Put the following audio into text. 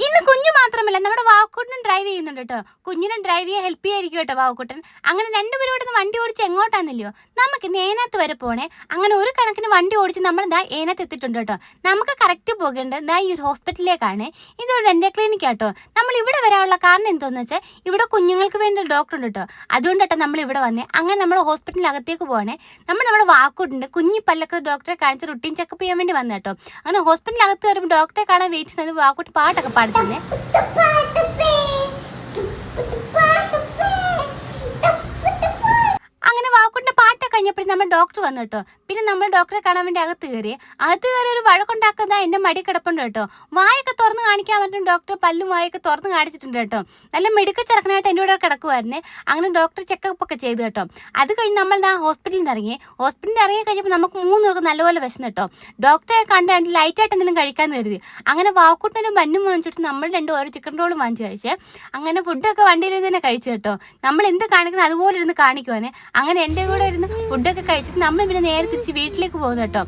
ഇന്ന് കുഞ്ഞു മാത്രമല്ല നമ്മുടെ വാവക്കുട്ടനും ഡ്രൈവ് ചെയ്യുന്നുണ്ട് കേട്ടോ. കുഞ്ഞിനും ഡ്രൈവ് ചെയ്യാൻ ഹെൽപ്പ് ചെയ്യായിരിക്കും കേട്ടോ വാവക്കുട്ടൻ. അങ്ങനെ രണ്ടുപേരും ഇവിടെ നിന്ന് വണ്ടി ഓടിച്ച് എങ്ങോട്ടാന്നില്ലയോ, നമുക്ക് ഇന്ന് ഏനാത്ത് വരെ പോണേ. അങ്ങനെ ഒരു കണക്കിന് വണ്ടി ഓടിച്ച് നമ്മൾ ദാ ഏനാത്ത് എത്തിയിട്ടുണ്ട് കേട്ടോ. നമുക്ക് കറക്റ്റ് പോകേണ്ടത് ദാ ഈ ഒരു ഹോസ്പിറ്റലിലേക്കാണ്. ഇതൊരു ഡെന്റൽ ക്ലിനിക് കേട്ടോ. നമ്മൾ ഇവിടെ വരാനുള്ള കാരണം എന്താണെന്ന് വെച്ചാൽ ഇവിടെ കുഞ്ഞുങ്ങൾക്ക് വേണ്ടി ഒരു ഡോക്ടർ ഉണ്ട് കേട്ടോ. അതുകൊണ്ടാട്ടോ നമ്മൾ ഇവിടെ വന്നേ. അങ്ങനെ നമ്മൾ ഹോസ്പിറ്റലിനകത്തേക്ക് പോകണേ. നമ്മുടെ വാവക്കുട്ടുണ്ട് കുഞ്ഞി പല്ലൊക്കെ ഡോക്ടറെ കാണിച്ച് റുട്ടീൻ ചെക്കപ്പ് ചെയ്യാൻ വേണ്ടി വന്നു കേട്ടോ. അങ്ങനെ ഹോസ്പിറ്റലിനകത്ത് കയറുമ്പോൾ ഡോക്ടറെ കാണാൻ വെയിറ്റ് ചെയ്യുന്നത് വാവക്കുട്ടി പാട്ടൊക്കെ പാടുന്നത്. അങ്ങനെ വാവക്കുട്ടിന്റെ പാട്ടൊക്കെ കഴിഞ്ഞപ്പോഴും നമ്മൾ ഡോക്ടർ വന്നു കേട്ടോ. പിന്നെ നമ്മൾ ഡോക്ടറെ കാണാൻ വേണ്ടി അകത്ത് കയറി ഒരു വഴക്കുണ്ടാക്കുന്ന എന്റെ മടി കിടപ്പുണ്ട് കേട്ടോ. വായൊക്കെ തുറന്ന് കാണിക്കാൻ പറ്റും ഡോക്ടർ പല്ലും വായൊക്കെ തുറന്ന് കാണിച്ചിട്ടുണ്ട് കേട്ടോ. നല്ല മെഡിക്കൽ ചെറുക്കനായിട്ട് എൻ്റെ കൂടെ കിടക്കുമായിരുന്നേ. അങ്ങനെ ഡോക്ടർ ചെക്കപ്പ് ഒക്കെ ചെയ്തു കേട്ടോ. അത് കഴിഞ്ഞ് നമ്മൾ ഹോസ്പിറ്റലിൽ നിന്ന് ഇറങ്ങി കഴിഞ്ഞപ്പോൾ നമുക്ക് 3 പേർക്ക് നല്ലപോലെ വിശന്നു കേട്ടോ. ഡോക്ടറെ കണ്ടാണ്ട് ലൈറ്റായിട്ട് എന്തെങ്കിലും കഴിക്കാമെന്ന് കരുതി. അങ്ങനെ വാവക്കുട്ടിനും ബന്നും വാങ്ങിച്ചിട്ട് നമ്മൾ ഓരോ ചിക്കൻ റോളും വാങ്ങിച്ച് കഴിച്ചേ. അങ്ങനെ ഫുഡൊക്കെ വണ്ടിയിൽ തന്നെ കഴിച്ചു കേട്ടോ. നമ്മൾ എന്ത് കാണിക്കുന്നത് അതുപോലെ ഇരുന്ന് കാണിക്കുവാനേ. അങ്ങനെ എൻ്റെ കൂടെ ഇരുന്ന് ഫുഡൊക്കെ കഴിച്ചിട്ട് നമ്മൾ പിന്നെ നേരെ തിരിച്ച് വീട്ടിലേക്ക് പോകുന്നു കേട്ടോ.